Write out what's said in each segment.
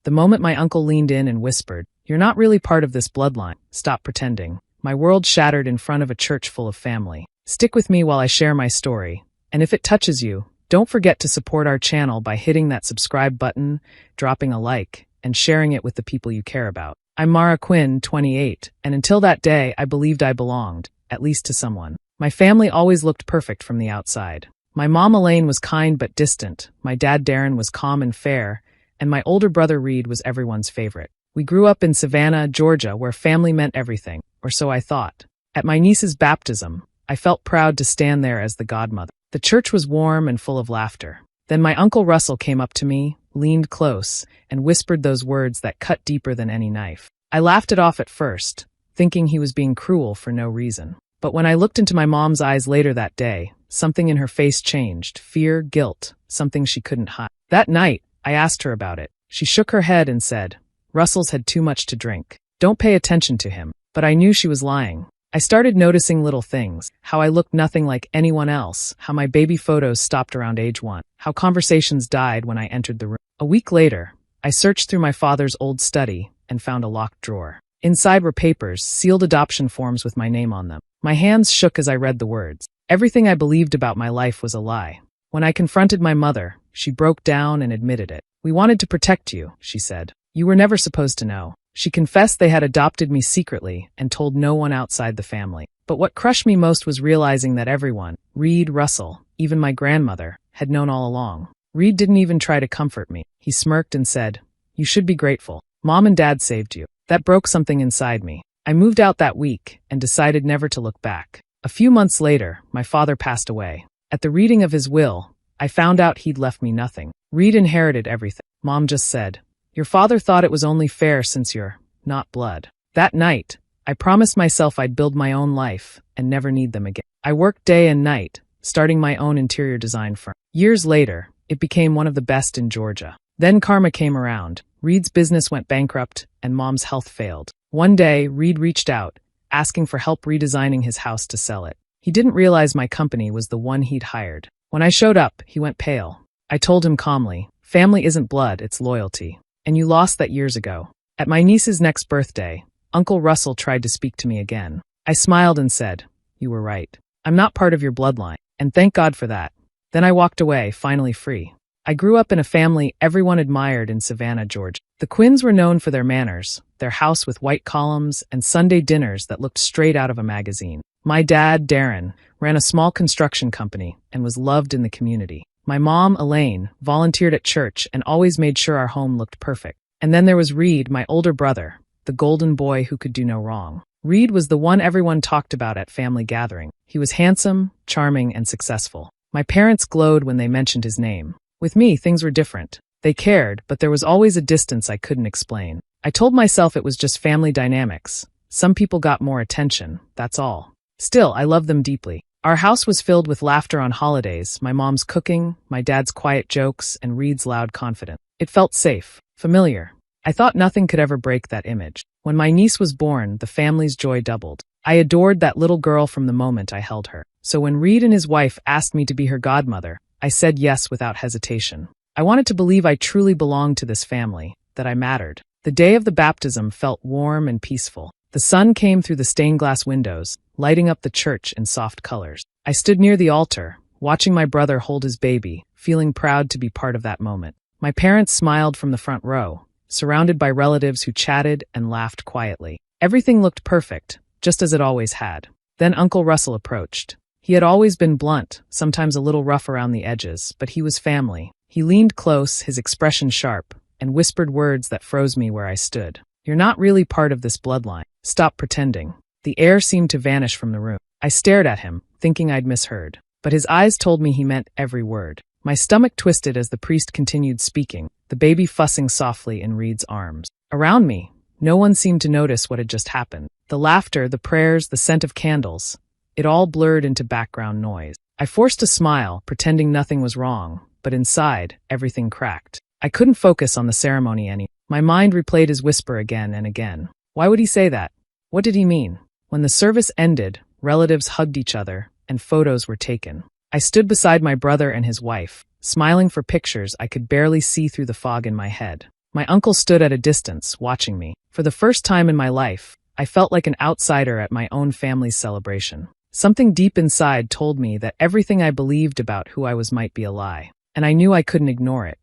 The moment my uncle leaned in and whispered, "You're not really part of this bloodline. Stop pretending." My world shattered in front of a church full of family. Stick with me while I share my story. And if it touches you, don't forget to support our channel by hitting that subscribe button, dropping a like, and sharing it with the people you care about. I'm Mara Quinn, 28, and until that day, I believed I belonged, at least to someone. My family always looked perfect from the outside. My mom Elaine was kind but distant, my dad Darren was calm and fair, and my older brother Reed was everyone's favorite. We grew up in Savannah, Georgia, where family meant everything, or so I thought. At my niece's baptism, I felt proud to stand there as the godmother. The church was warm and full of laughter. Then my Uncle Russell came up to me, leaned close, and whispered those words that cut deeper than any knife. I laughed it off at first, thinking he was being cruel for no reason. But when I looked into my mom's eyes later that day, something in her face changed. Fear, guilt, something she couldn't hide. That night, I asked her about it. She shook her head and said, "Russell's had too much to drink. Don't pay attention to him." But I knew she was lying. I started noticing little things, how I looked nothing like anyone else, how my baby photos stopped around age 1, how conversations died when I entered the room. A week later, I searched through my father's old study and found a locked drawer. Inside were papers, sealed adoption forms with my name on them. My hands shook as I read the words. Everything I believed about my life was a lie. When I confronted my mother, she broke down and admitted it. "We wanted to protect you," she said. "You were never supposed to know." She confessed they had adopted me secretly and told no one outside the family. But what crushed me most was realizing that everyone, Reed, Russell, even my grandmother, had known all along. Reed didn't even try to comfort me. He smirked and said, "You should be grateful. Mom and Dad saved you." That broke something inside me. I moved out that week and decided never to look back. A few months later, my father passed away. At the reading of his will, I found out he'd left me nothing. Reed inherited everything. Mom just said, "Your father thought it was only fair since you're not blood." That night, I promised myself I'd build my own life and never need them again. I worked day and night, starting my own interior design firm. Years later, it became one of the best in Georgia. Then karma came around. Reed's business went bankrupt and Mom's health failed. One day, Reed reached out, asking for help redesigning his house to sell it. He didn't realize my company was the one he'd hired. When I showed up, he went pale. I told him calmly, "Family isn't blood, it's loyalty. And you lost that years ago." At my niece's next birthday, Uncle Russell tried to speak to me again. I smiled and said, "You were right. I'm not part of your bloodline, and thank God for that." Then I walked away, finally free. I grew up in a family everyone admired in Savannah, Georgia. The Quinns were known for their manners, their house with white columns, and Sunday dinners that looked straight out of a magazine. My dad, Darren, ran a small construction company and was loved in the community. My mom, Elaine, volunteered at church and always made sure our home looked perfect. And then there was Reed, my older brother, the golden boy who could do no wrong. Reed was the one everyone talked about at family gathering. He was handsome, charming, and successful. My parents glowed when they mentioned his name. With me, things were different. They cared, but there was always a distance I couldn't explain. I told myself it was just family dynamics. Some people got more attention, that's all. Still, I loved them deeply. Our house was filled with laughter on holidays, my mom's cooking, my dad's quiet jokes, and Reed's loud confidence. It felt safe, familiar. I thought nothing could ever break that image. When my niece was born, the family's joy doubled. I adored that little girl from the moment I held her. So when Reed and his wife asked me to be her godmother, I said yes without hesitation. I wanted to believe I truly belonged to this family, that I mattered. The day of the baptism felt warm and peaceful. The sun came through the stained glass windows, lighting up the church in soft colors. I stood near the altar, watching my brother hold his baby, feeling proud to be part of that moment. My parents smiled from the front row, surrounded by relatives who chatted and laughed quietly. Everything looked perfect, just as it always had. Then Uncle Russell approached. He had always been blunt, sometimes a little rough around the edges, but he was family. He leaned close, his expression sharp, and whispered words that froze me where I stood. "You're not really part of this bloodline. Stop pretending." The air seemed to vanish from the room. I stared at him, thinking I'd misheard. But his eyes told me he meant every word. My stomach twisted as the priest continued speaking, the baby fussing softly in Reed's arms. Around me, no one seemed to notice what had just happened. The laughter, the prayers, the scent of candles, it all blurred into background noise. I forced a smile, pretending nothing was wrong, but inside, everything cracked. I couldn't focus on the ceremony anymore. My mind replayed his whisper again and again. Why would he say that? What did he mean? When the service ended, relatives hugged each other, and photos were taken. I stood beside my brother and his wife, smiling for pictures I could barely see through the fog in my head. My uncle stood at a distance, watching me. For the first time in my life, I felt like an outsider at my own family's celebration. Something deep inside told me that everything I believed about who I was might be a lie, and I knew I couldn't ignore it.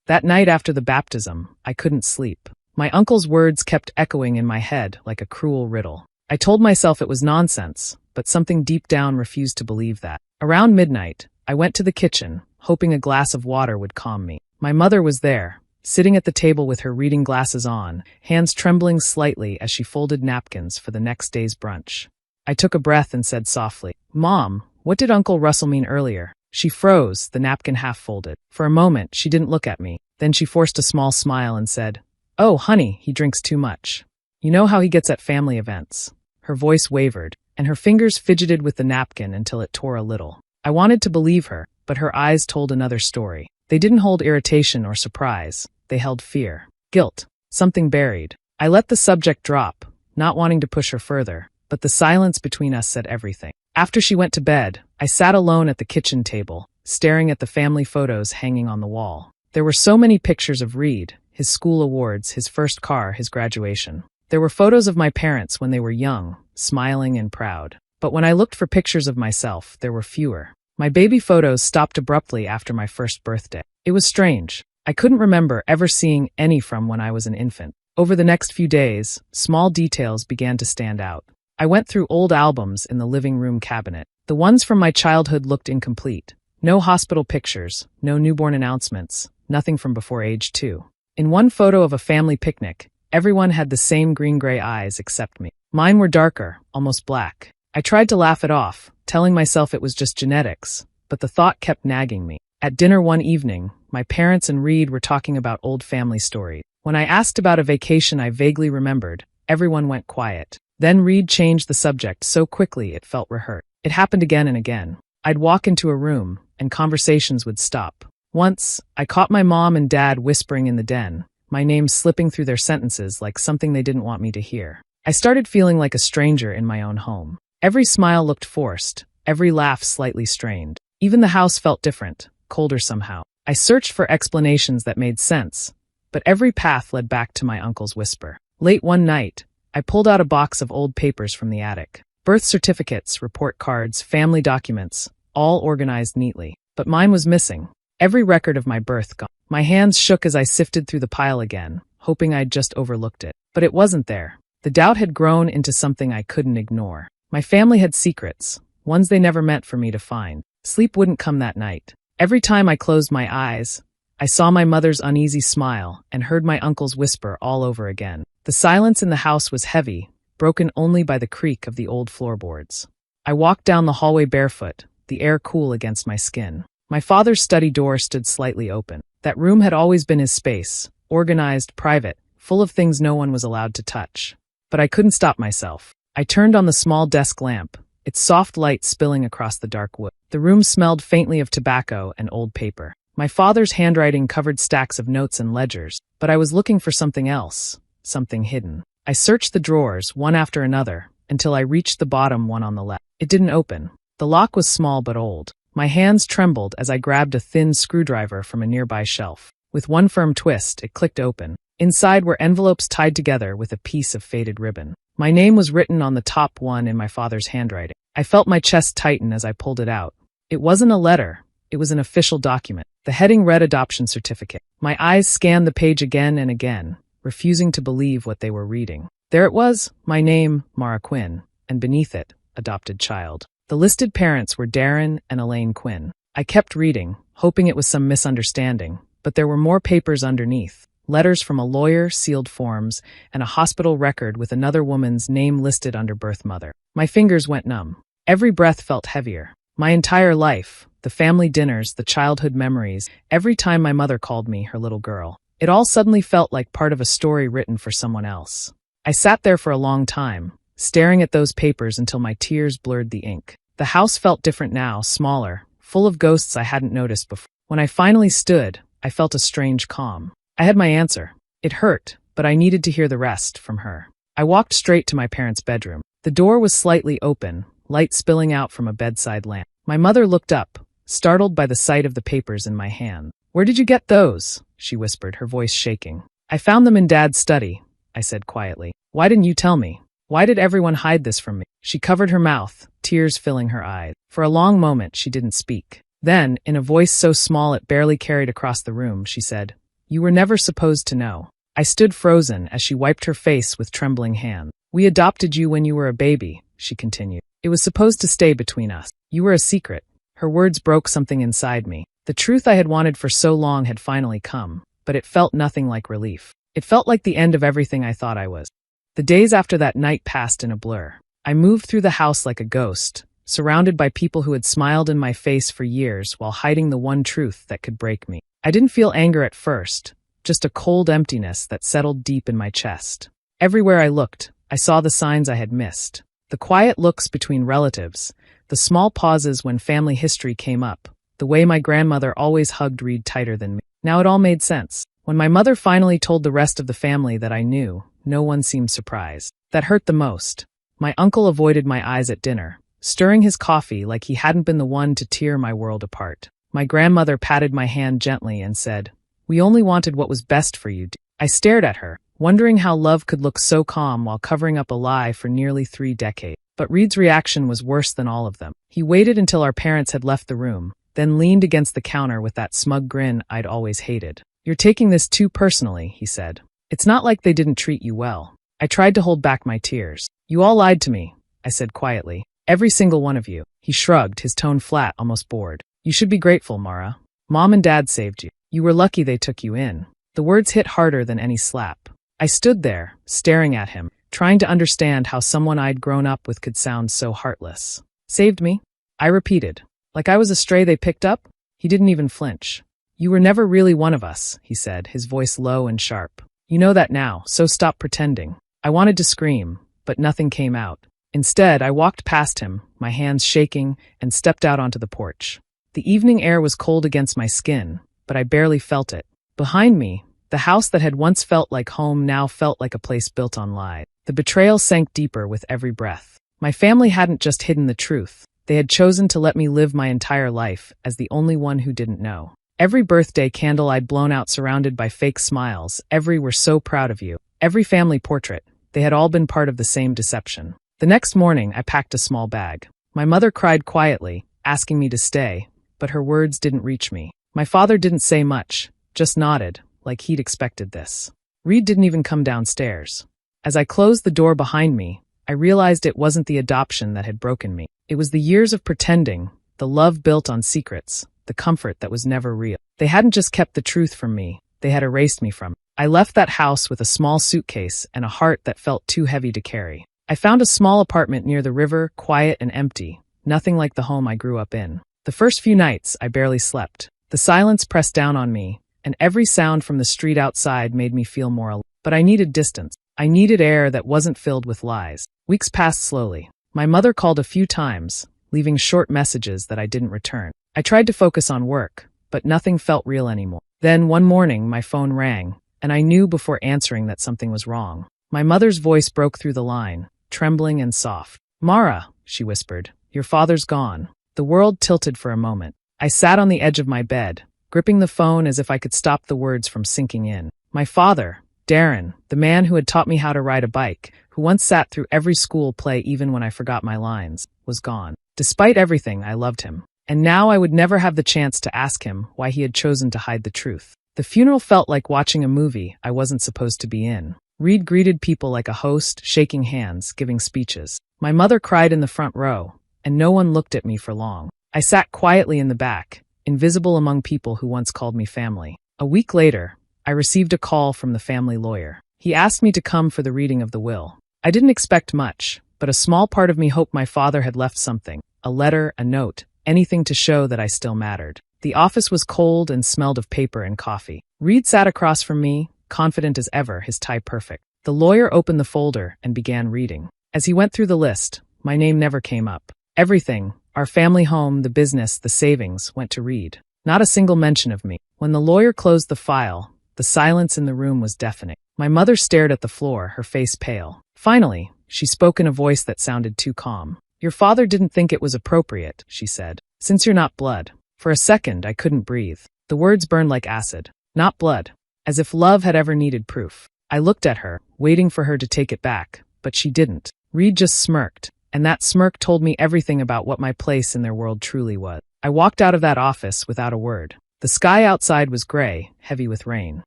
That night after the baptism, I couldn't sleep. My uncle's words kept echoing in my head like a cruel riddle. I told myself it was nonsense, but something deep down refused to believe that. Around midnight, I went to the kitchen, hoping a glass of water would calm me. My mother was there, sitting at the table with her reading glasses on, hands trembling slightly as she folded napkins for the next day's brunch. I took a breath and said softly, "Mom, what did Uncle Russell mean earlier?" She froze, the napkin half folded. For a moment, she didn't look at me. Then she forced a small smile and said, "Oh, honey, he drinks too much. You know how he gets at family events." Her voice wavered, and her fingers fidgeted with the napkin until it tore a little. I wanted to believe her, but her eyes told another story. They didn't hold irritation or surprise. They held fear, guilt, something buried. I let the subject drop, not wanting to push her further, but the silence between us said everything. After she went to bed, I sat alone at the kitchen table, staring at the family photos hanging on the wall. There were so many pictures of Reed, his school awards, his first car, his graduation. There were photos of my parents when they were young, smiling and proud. But when I looked for pictures of myself, there were fewer. My baby photos stopped abruptly after my first birthday. It was strange. I couldn't remember ever seeing any from when I was an infant. Over the next few days, small details began to stand out. I went through old albums in the living room cabinet. The ones from my childhood looked incomplete. No hospital pictures, no newborn announcements, nothing from before age 2. In one photo of a family picnic, everyone had the same green-gray eyes except me. Mine were darker, almost black. I tried to laugh it off, telling myself it was just genetics, but the thought kept nagging me. At dinner one evening, my parents and Reed were talking about old family stories. When I asked about a vacation I vaguely remembered, everyone went quiet. Then Reed changed the subject so quickly it felt rehearsed. It happened again and again. I'd walk into a room, and conversations would stop. Once, I caught my mom and dad whispering in the den, my name slipping through their sentences like something they didn't want me to hear. I started feeling like a stranger in my own home. Every smile looked forced, every laugh slightly strained. Even the house felt different, colder somehow. I searched for explanations that made sense, but every path led back to my uncle's whisper. Late one night, I pulled out a box of old papers from the attic. Birth certificates, report cards, family documents, all organized neatly. But mine was missing. Every record of my birth gone. My hands shook as I sifted through the pile again, hoping I'd just overlooked it. But it wasn't there. The doubt had grown into something I couldn't ignore. My family had secrets, ones they never meant for me to find. Sleep wouldn't come that night. Every time I closed my eyes, I saw my mother's uneasy smile and heard my uncle's whisper all over again. The silence in the house was heavy, broken only by the creak of the old floorboards. I walked down the hallway barefoot, the air cool against my skin. My father's study door stood slightly open. That room had always been his space, organized, private, full of things no one was allowed to touch. But I couldn't stop myself. I turned on the small desk lamp, its soft light spilling across the dark wood. The room smelled faintly of tobacco and old paper. My father's handwriting covered stacks of notes and ledgers, but I was looking for something else, something hidden. I searched the drawers, one after another, until I reached the bottom one on the left. It didn't open. The lock was small but old. My hands trembled as I grabbed a thin screwdriver from a nearby shelf. With one firm twist, it clicked open. Inside were envelopes tied together with a piece of faded ribbon. My name was written on the top one in my father's handwriting. I felt my chest tighten as I pulled it out. It wasn't a letter. It was an official document. The heading read Adoption Certificate. My eyes scanned the page again and again, refusing to believe what they were reading. There it was, my name, Mara Quinn, and beneath it, adopted child. The listed parents were Darren and Elaine Quinn. I kept reading, hoping it was some misunderstanding, but there were more papers underneath. Letters from a lawyer, sealed forms, and a hospital record with another woman's name listed under birth mother. My fingers went numb. Every breath felt heavier. My entire life, the family dinners, the childhood memories, every time my mother called me her little girl. It all suddenly felt like part of a story written for someone else. I sat there for a long time, staring at those papers until my tears blurred the ink. The house felt different now, smaller, full of ghosts I hadn't noticed before. When I finally stood, I felt a strange calm. I had my answer. It hurt, but I needed to hear the rest from her. I walked straight to my parents' bedroom. The door was slightly open, light spilling out from a bedside lamp. My mother looked up, startled by the sight of the papers in my hand. "Where did you get those?" she whispered, her voice shaking. I found them in Dad's study, I said quietly. Why didn't you tell me? Why did everyone hide this from me? She covered her mouth, tears filling her eyes. For a long moment, she didn't speak. Then, in a voice so small it barely carried across the room, she said, "You were never supposed to know." I stood frozen as she wiped her face with trembling hands. "We adopted you when you were a baby," she continued. "It was supposed to stay between us. You were a secret." Her words broke something inside me. The truth I had wanted for so long had finally come, but it felt nothing like relief. It felt like the end of everything I thought I was. The days after that night passed in a blur. I moved through the house like a ghost, surrounded by people who had smiled in my face for years while hiding the one truth that could break me. I didn't feel anger at first, just a cold emptiness that settled deep in my chest. Everywhere I looked, I saw the signs I had missed. The quiet looks between relatives, the small pauses when family history came up, the way my grandmother always hugged Reed tighter than me. Now it all made sense. When my mother finally told the rest of the family that I knew, no one seemed surprised. That hurt the most. My uncle avoided my eyes at dinner, stirring his coffee like he hadn't been the one to tear my world apart. My grandmother patted my hand gently and said, "We only wanted what was best for you." I stared at her, wondering how love could look so calm while covering up a lie for nearly 3 decades. But Reed's reaction was worse than all of them. He waited until our parents had left the room, then leaned against the counter with that smug grin I'd always hated. "You're taking this too personally," he said. "It's not like they didn't treat you well." I tried to hold back my tears. "You all lied to me," I said quietly. "Every single one of you." He shrugged, his tone flat, almost bored. "You should be grateful, Mara. Mom and Dad saved you. You were lucky they took you in." The words hit harder than any slap. I stood there, staring at him, trying to understand how someone I'd grown up with could sound so heartless. "Saved me?" I repeated. "Like I was a stray they picked up?" He didn't even flinch. "You were never really one of us," he said, his voice low and sharp. "You know that now, so stop pretending." I wanted to scream, but nothing came out. Instead, I walked past him, my hands shaking, and stepped out onto the porch. The evening air was cold against my skin, but I barely felt it. Behind me, the house that had once felt like home now felt like a place built on lies. The betrayal sank deeper with every breath. My family hadn't just hidden the truth. They had chosen to let me live my entire life as the only one who didn't know. Every birthday candle I'd blown out surrounded by fake smiles, every "we're so proud of you," every family portrait, they had all been part of the same deception. The next morning, I packed a small bag. My mother cried quietly, asking me to stay, but her words didn't reach me. My father didn't say much, just nodded, like he'd expected this. Reed didn't even come downstairs. As I closed the door behind me, I realized it wasn't the adoption that had broken me. It was the years of pretending, the love built on secrets, the comfort that was never real. They hadn't just kept the truth from me, they had erased me from it. I left that house with a small suitcase and a heart that felt too heavy to carry. I found a small apartment near the river, quiet and empty, nothing like the home I grew up in. The first few nights, I barely slept. The silence pressed down on me, and every sound from the street outside made me feel more alone. But I needed distance. I needed air that wasn't filled with lies. Weeks passed slowly. My mother called a few times, leaving short messages that I didn't return. I tried to focus on work, but nothing felt real anymore. Then one morning, my phone rang, and I knew before answering that something was wrong. My mother's voice broke through the line, trembling and soft. "Mara," she whispered, "your father's gone." The world tilted for a moment. I sat on the edge of my bed, gripping the phone as if I could stop the words from sinking in. My father, Darren, the man who had taught me how to ride a bike, who once sat through every school play even when I forgot my lines, was gone. Despite everything, I loved him. And now I would never have the chance to ask him why he had chosen to hide the truth. The funeral felt like watching a movie I wasn't supposed to be in. Reed greeted people like a host, shaking hands, giving speeches. My mother cried in the front row, and no one looked at me for long. I sat quietly in the back, invisible among people who once called me family. A week later, I received a call from the family lawyer. He asked me to come for the reading of the will. I didn't expect much, but a small part of me hoped my father had left something, a letter, a note, anything to show that I still mattered. The office was cold and smelled of paper and coffee. Reed sat across from me, confident as ever, his tie perfect. The lawyer opened the folder and began reading. As he went through the list, my name never came up. Everything, our family home, the business, the savings, went to Reed. Not a single mention of me. When the lawyer closed the file, the silence in the room was deafening. My mother stared at the floor, her face pale. Finally, she spoke in a voice that sounded too calm. "Your father didn't think it was appropriate," she said, "since you're not blood." For a second, I couldn't breathe. The words burned like acid. Not blood. as if love had ever needed proof. I looked at her, waiting for her to take it back, but she didn't. Reed just smirked, and that smirk told me everything about what my place in their world truly was. I walked out of that office without a word. The sky outside was gray, heavy with rain.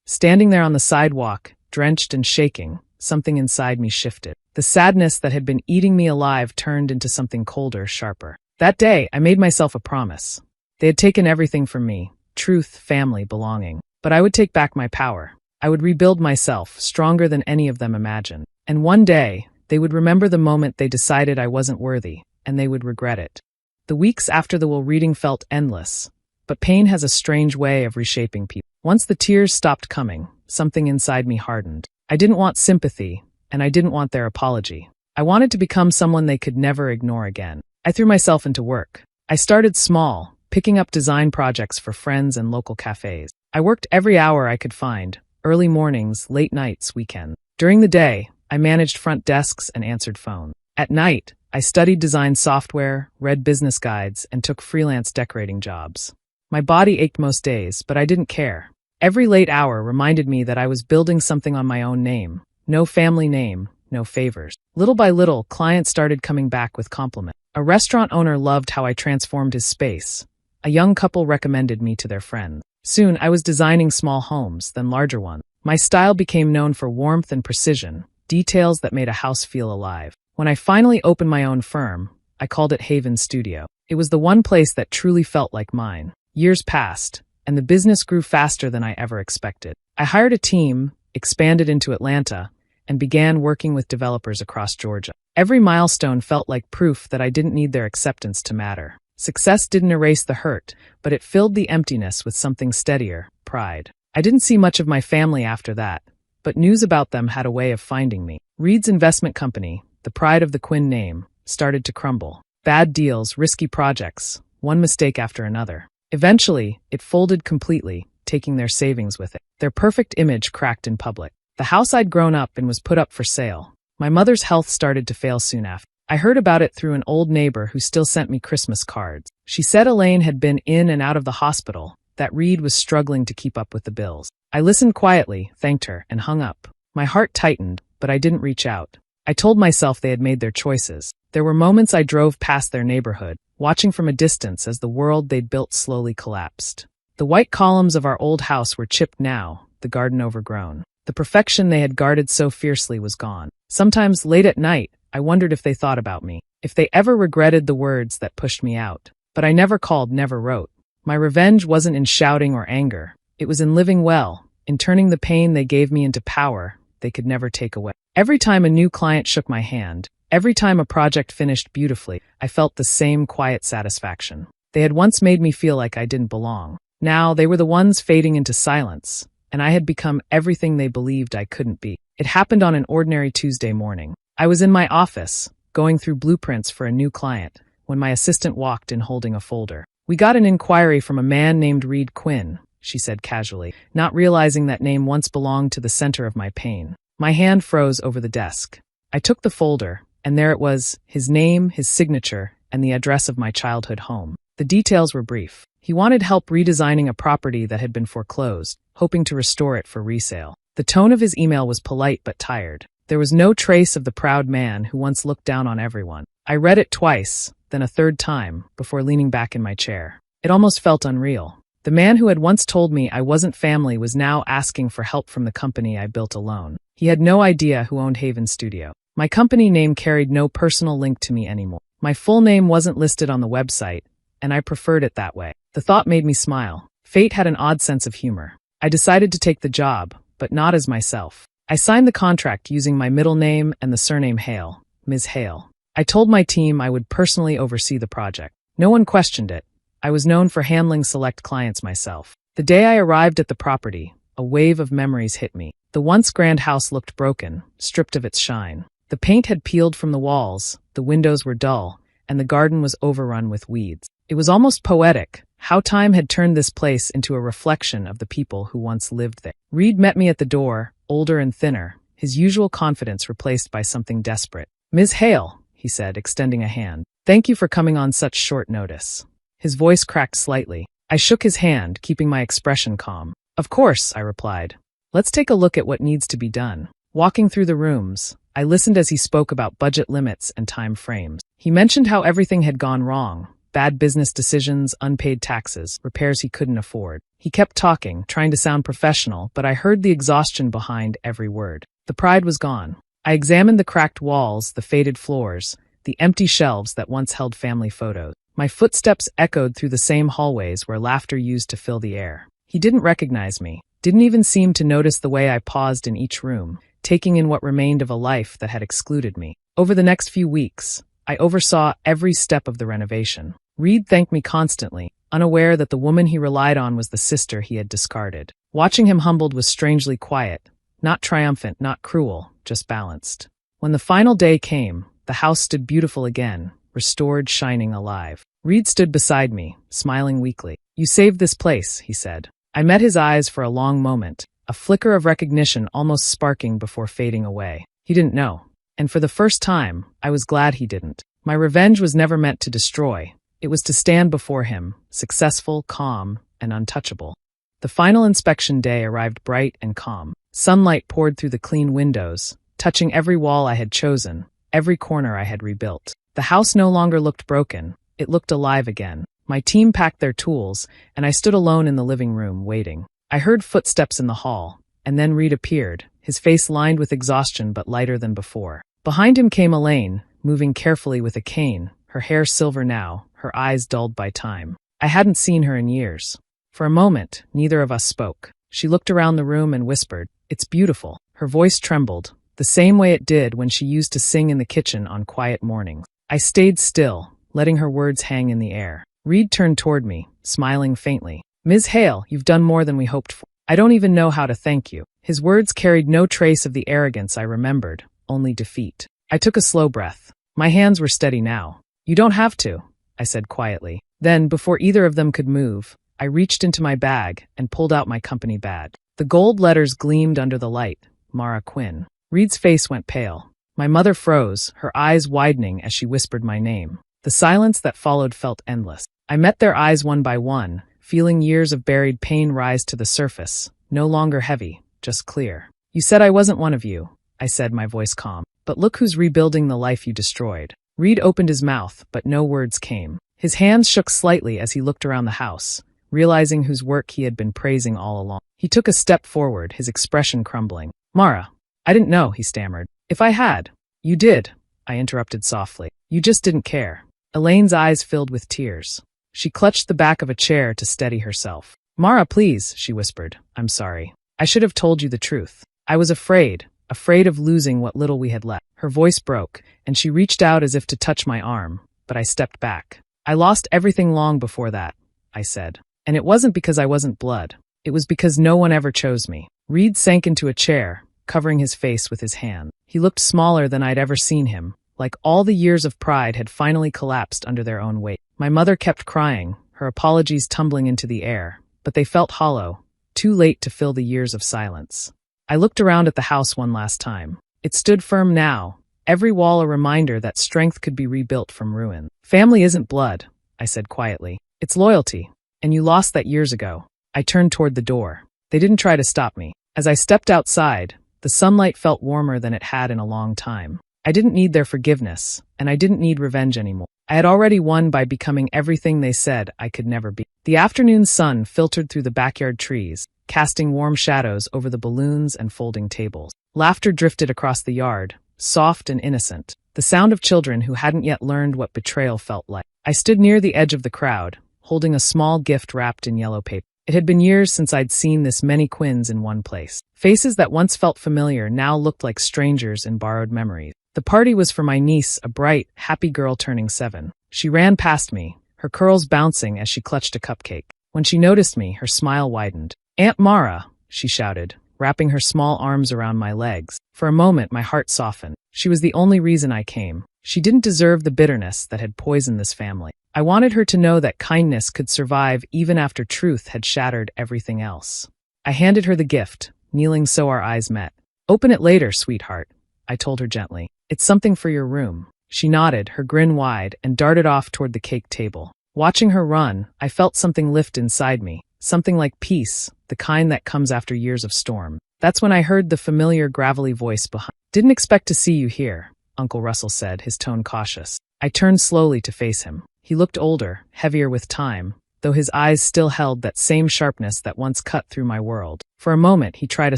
Standing there on the sidewalk, drenched and shaking, something inside me shifted. The sadness that had been eating me alive turned into something colder, sharper. That day, I made myself a promise. They had taken everything from me: truth, family, belonging. But I would take back my power. I would rebuild myself, stronger than any of them imagined. And one day, they would remember the moment they decided I wasn't worthy, and they would regret it. The weeks after the will reading felt endless, but pain has a strange way of reshaping people. Once the tears stopped coming, something inside me hardened. I didn't want sympathy, and I didn't want their apology. I wanted to become someone they could never ignore again. I threw myself into work. I started small, picking up design projects for friends and local cafes. I worked every hour I could find, early mornings, late nights, weekends. During the day, I managed front desks and answered phones. At night, I studied design software, read business guides, and took freelance decorating jobs. My body ached most days, but I didn't care. Every late hour reminded me that I was building something on my own name. No family name, no favors. Little by little, clients started coming back with compliments. A restaurant owner loved how I transformed his space. A young couple recommended me to their friends. Soon, I was designing small homes, then larger ones. My style became known for warmth and precision, details that made a house feel alive. When I finally opened my own firm, I called it Haven Studio. It was the one place that truly felt like mine. Years passed, and the business grew faster than I ever expected. I hired a team, expanded into Atlanta, and began working with developers across Georgia. Every milestone felt like proof that I didn't need their acceptance to matter. Success didn't erase the hurt, but it filled the emptiness with something steadier: pride. I didn't see much of my family after that, but news about them had a way of finding me. Reed's investment company, the pride of the Quinn name, started to crumble. Bad deals, risky projects, one mistake after another. Eventually, it folded completely, taking their savings with it. Their perfect image cracked in public. The house I'd grown up in was put up for sale. My mother's health started to fail soon after. I heard about it through an old neighbor who still sent me Christmas cards. She said Elaine had been in and out of the hospital, that Reed was struggling to keep up with the bills. I listened quietly, thanked her, and hung up. My heart tightened, but I didn't reach out. I told myself they had made their choices. There were moments I drove past their neighborhood, watching from a distance as the world they'd built slowly collapsed. The white columns of our old house were chipped now, the garden overgrown. The perfection they had guarded so fiercely was gone. Sometimes, late at night, I wondered if they thought about me, if they ever regretted the words that pushed me out. But I never called, never wrote. My revenge wasn't in shouting or anger. It was in living well, in turning the pain they gave me into power they could never take away. Every time a new client shook my hand, every time a project finished beautifully, I felt the same quiet satisfaction. They had once made me feel like I didn't belong. Now they were the ones fading into silence, and I had become everything they believed I couldn't be. It happened on an ordinary Tuesday morning. I was in my office, going through blueprints for a new client, when my assistant walked in holding a folder. "We got an inquiry from a man named Reed Quinn," she said casually, not realizing that name once belonged to the center of my pain. My hand froze over the desk. I took the folder, and there it was, his name, his signature, and the address of my childhood home. The details were brief. He wanted help redesigning a property that had been foreclosed, hoping to restore it for resale. The tone of his email was polite but tired. There was no trace of the proud man who once looked down on everyone. I read it twice, then a third time, before leaning back in my chair. It almost felt unreal. The man who had once told me I wasn't family was now asking for help from the company I built alone. He had no idea who owned Haven Studio. My company name carried no personal link to me anymore. My full name wasn't listed on the website, and I preferred it that way. The thought made me smile. Fate had an odd sense of humor. I decided to take the job, but not as myself. I signed the contract using my middle name and the surname Hale, Ms. Hale. I told my team I would personally oversee the project. No one questioned it. I was known for handling select clients myself. The day I arrived at the property, a wave of memories hit me. The once grand house looked broken, stripped of its shine. The paint had peeled from the walls, the windows were dull, and the garden was overrun with weeds. It was almost poetic, how time had turned this place into a reflection of the people who once lived there. Reed met me at the door, older and thinner, his usual confidence replaced by something desperate. "Ms. Hale," he said, extending a hand. "Thank you for coming on such short notice." His voice cracked slightly. I shook his hand, keeping my expression calm. "Of course," I replied. Let's take a look at what needs to be done. Walking through the rooms, I listened as he spoke about budget limits and time frames. He mentioned how everything had gone wrong. Bad business decisions, unpaid taxes, repairs he couldn't afford. He kept talking, trying to sound professional, but I heard the exhaustion behind every word. The pride was gone. I examined the cracked walls, the faded floors, the empty shelves that once held family photos. My footsteps echoed through the same hallways where laughter used to fill the air. He didn't recognize me, didn't even seem to notice the way I paused in each room, taking in what remained of a life that had excluded me. Over the next few weeks, I oversaw every step of the renovation. Reed thanked me constantly, unaware that the woman he relied on was the sister he had discarded. Watching him humbled was strangely quiet, not triumphant, not cruel, just balanced. When the final day came, the house stood beautiful again, restored, shining, alive. Reed stood beside me, smiling weakly. "You saved this place," he said. I met his eyes for a long moment, a flicker of recognition almost sparking before fading away. He didn't know. And for the first time, I was glad he didn't. My revenge was never meant to destroy. It was to stand before him, successful, calm, and untouchable. The final inspection day arrived bright and calm. Sunlight poured through the clean windows, touching every wall I had chosen, every corner I had rebuilt. The house no longer looked broken. It looked alive again. My team packed their tools, and I stood alone in the living room, waiting. I heard footsteps in the hall, and then Reed appeared, his face lined with exhaustion but lighter than before. Behind him came Elaine, moving carefully with a cane, her hair silver now, her eyes dulled by time. I hadn't seen her in years. For a moment, neither of us spoke. She looked around the room and whispered, "It's beautiful." Her voice trembled, the same way it did when she used to sing in the kitchen on quiet mornings. I stayed still, letting her words hang in the air. Reed turned toward me, smiling faintly. "Ms. Hale, you've done more than we hoped for. I don't even know how to thank you." His words carried no trace of the arrogance I remembered, only defeat. I took a slow breath. My hands were steady now. "You don't have to," I said quietly. Then, before either of them could move, I reached into my bag and pulled out my company badge. The gold letters gleamed under the light, Mara Quinn. Reed's face went pale. My mother froze, her eyes widening as she whispered my name. The silence that followed felt endless. I met their eyes one by one, feeling years of buried pain rise to the surface, no longer heavy, just clear. "You said I wasn't one of you," I said, my voice calm. "But look who's rebuilding the life you destroyed." Reed opened his mouth, but no words came. His hands shook slightly as he looked around the house, realizing whose work he had been praising all along. He took a step forward, his expression crumbling. "Mara, I didn't know," he stammered. "If I had." "You did," I interrupted softly. "You just didn't care." Elaine's eyes filled with tears. She clutched the back of a chair to steady herself. "Mara, please," she whispered. "I'm sorry. I should have told you the truth. I was afraid of losing what little we had left." Her voice broke, and she reached out as if to touch my arm, but I stepped back. "I lost everything long before that," I said. "And it wasn't because I wasn't blood. It was because no one ever chose me." Reed sank into a chair, covering his face with his hand. He looked smaller than I'd ever seen him, like all the years of pride had finally collapsed under their own weight. My mother kept crying, her apologies tumbling into the air, but they felt hollow, too late to fill the years of silence. I looked around at the house one last time. It stood firm now, every wall a reminder that strength could be rebuilt from ruin. "Family isn't blood," I said quietly. "It's loyalty, and you lost that years ago." I turned toward the door. They didn't try to stop me. As I stepped outside, the sunlight felt warmer than it had in a long time. I didn't need their forgiveness, and I didn't need revenge anymore. I had already won by becoming everything they said I could never be. The afternoon sun filtered through the backyard trees, casting warm shadows over the balloons and folding tables. Laughter drifted across the yard, soft and innocent, the sound of children who hadn't yet learned what betrayal felt like. I stood near the edge of the crowd, holding a small gift wrapped in yellow paper. It had been years since I'd seen this many Quinns in one place. Faces that once felt familiar now looked like strangers in borrowed memories. The party was for my niece, a bright, happy girl turning 7. She ran past me, her curls bouncing as she clutched a cupcake. When she noticed me, her smile widened. "Aunt Mara," she shouted, wrapping her small arms around my legs. For a moment, my heart softened. She was the only reason I came. She didn't deserve the bitterness that had poisoned this family. I wanted her to know that kindness could survive even after truth had shattered everything else. I handed her the gift, kneeling so our eyes met. "Open it later, sweetheart," I told her gently. "It's something for your room." She nodded, her grin wide, and darted off toward the cake table. Watching her run, I felt something lift inside me, something like peace, the kind that comes after years of storm. That's when I heard the familiar gravelly voice behind. Didn't expect to see you here, Uncle Russell said, his tone cautious. I turned slowly to face him. He looked older, heavier with time, though his eyes still held that same sharpness that once cut through my world. For a moment, he tried a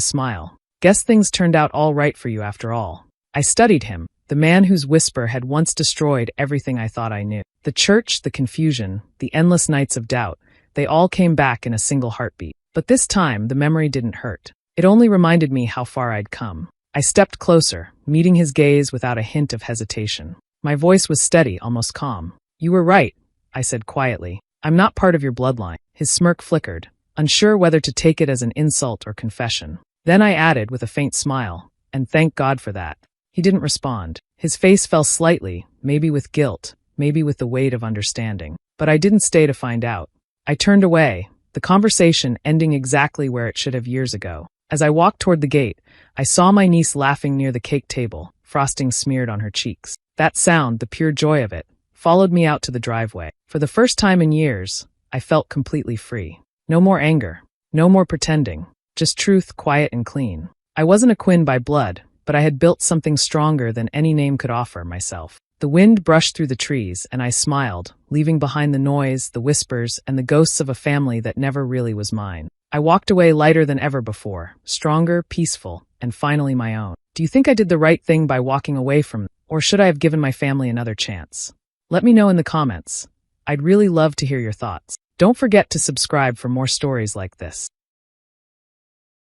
smile. Guess things turned out all right for you after all. I studied him, the man whose whisper had once destroyed everything I thought I knew. The church, the confusion, the endless nights of doubt, they all came back in a single heartbeat. But this time, the memory didn't hurt. It only reminded me how far I'd come. I stepped closer, meeting his gaze without a hint of hesitation. My voice was steady, almost calm. You were right, I said quietly. I'm not part of your bloodline. His smirk flickered, unsure whether to take it as an insult or confession. Then I added with a faint smile, and thank God for that. He didn't respond. His face fell slightly, maybe with guilt, maybe with the weight of understanding. But I didn't stay to find out. I turned away, the conversation ending exactly where it should have years ago. As I walked toward the gate, I saw my niece laughing near the cake table, frosting smeared on her cheeks. That sound, the pure joy of it, followed me out to the driveway. For the first time in years, I felt completely free. No more anger, no more pretending, just truth, quiet and clean. I wasn't a Quinn by blood, but I had built something stronger than any name could offer myself. The wind brushed through the trees, and I smiled, leaving behind the noise, the whispers, and the ghosts of a family that never really was mine. I walked away lighter than ever before, stronger, peaceful, and finally my own. Do you think I did the right thing by walking away from them, or should I have given my family another chance? Let me know in the comments. I'd really love to hear your thoughts. Don't forget to subscribe for more stories like this.